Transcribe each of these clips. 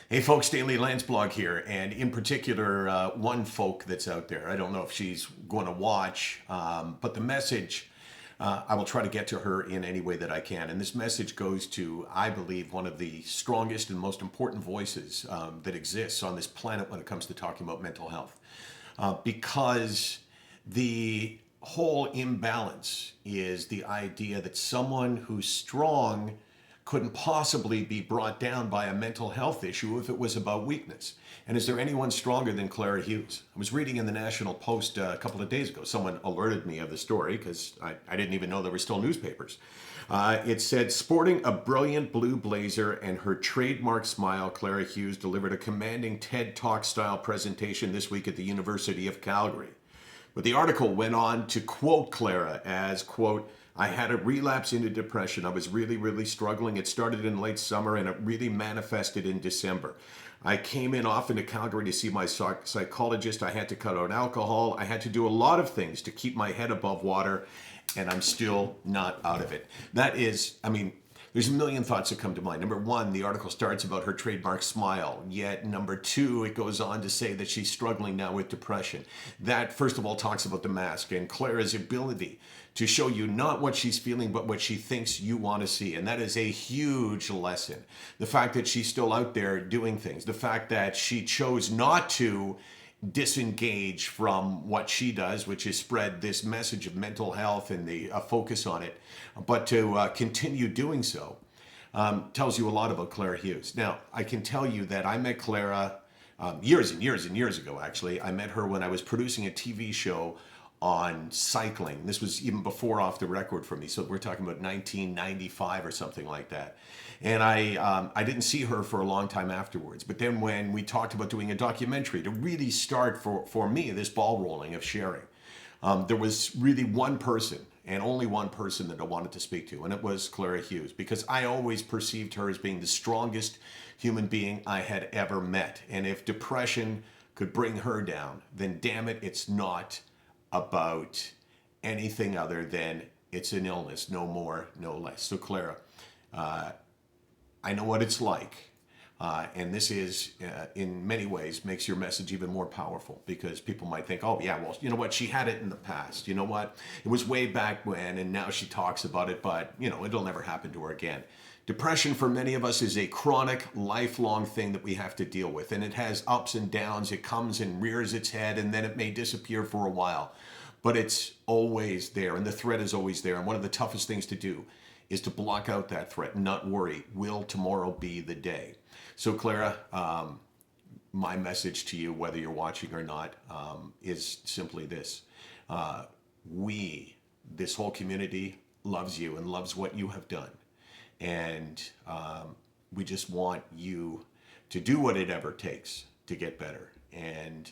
Hey folks, Daily Landsblog here, and in particular, one folk that's out there. I don't know if she's going to watch, but the message, I will try to get to her in any way that I can. And this message goes to, I believe, one of the strongest and most important voices that exists on this planet when it comes to talking about mental health. Because the whole imbalance is the idea that someone who's strong couldn't possibly be brought down by a mental health issue if it was about weakness. And is there anyone stronger than Clara Hughes? I was reading in the National Post a couple of days ago. Someone alerted me of the story because I didn't even know there were still newspapers. It said, sporting a brilliant blue blazer and her trademark smile, Clara Hughes delivered a commanding TED Talk style presentation this week at the University of Calgary. But the article went on to quote Clara as, quote, "I had a relapse into depression. I was really struggling. It started in late summer and it really manifested in December. I came in often to Calgary to see my psychologist. I had to cut out alcohol. I had to do a lot of things to keep my head above water, and I'm still not out of it." That is, there's a million thoughts that come to mind. Number one, the article starts about her trademark smile. Yet, number two, it goes on to say that she's struggling now with depression. That, first of all, talks about the mask and Clara's ability to show you not what she's feeling, but what she thinks you want to see. And that is a huge lesson. The fact that she's still out there doing things, the fact that she chose not to disengage from what she does, which is spread this message of mental health and the focus on it, but to continue doing so, tells you a lot about Clara Hughes. Now, I can tell you that I met Clara years and years ago, actually. I met her when I was producing a TV show on cycling. This was even before Off the Record for me, so we're talking about 1995 or something like that. And I didn't see her for a long time afterwards. But then when we talked about doing a documentary to really start for me this ball rolling of sharing, there was really one person and only one person that I wanted to speak to, and it was Clara Hughes, because I always perceived her as being the strongest human being I had ever met. And if depression could bring her down, then damn it, it's not about anything other than it's an illness, no more, no less. So Clara, I know what it's like. And this is, in many ways, makes your message even more powerful, because people might think, oh, yeah, well, you know what? She had it in the past. You know what? It was way back when, and now she talks about it, but, it'll never happen to her again. Depression for many of us is a chronic, lifelong thing that we have to deal with, and it has ups and downs. It comes and rears its head, and then it may disappear for a while, but it's always there, and the threat is always there. And one of the toughest things to do is to block out that threat and not worry. Will tomorrow be the day? So Clara, my message to you, whether you're watching or not, is simply this. This whole community, loves you and loves what you have done. And we just want you to do what it ever takes to get better. And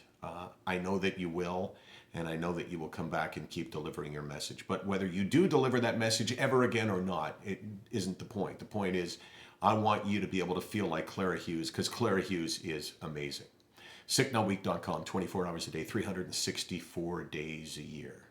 I know that you will, and I know that you will come back and keep delivering your message. But whether you do deliver that message ever again or not, it isn't the point. The point is, I want you to be able to feel like Clara Hughes, because Clara Hughes is amazing. SickNotWeak.com, 24 hours a day, 364 days a year.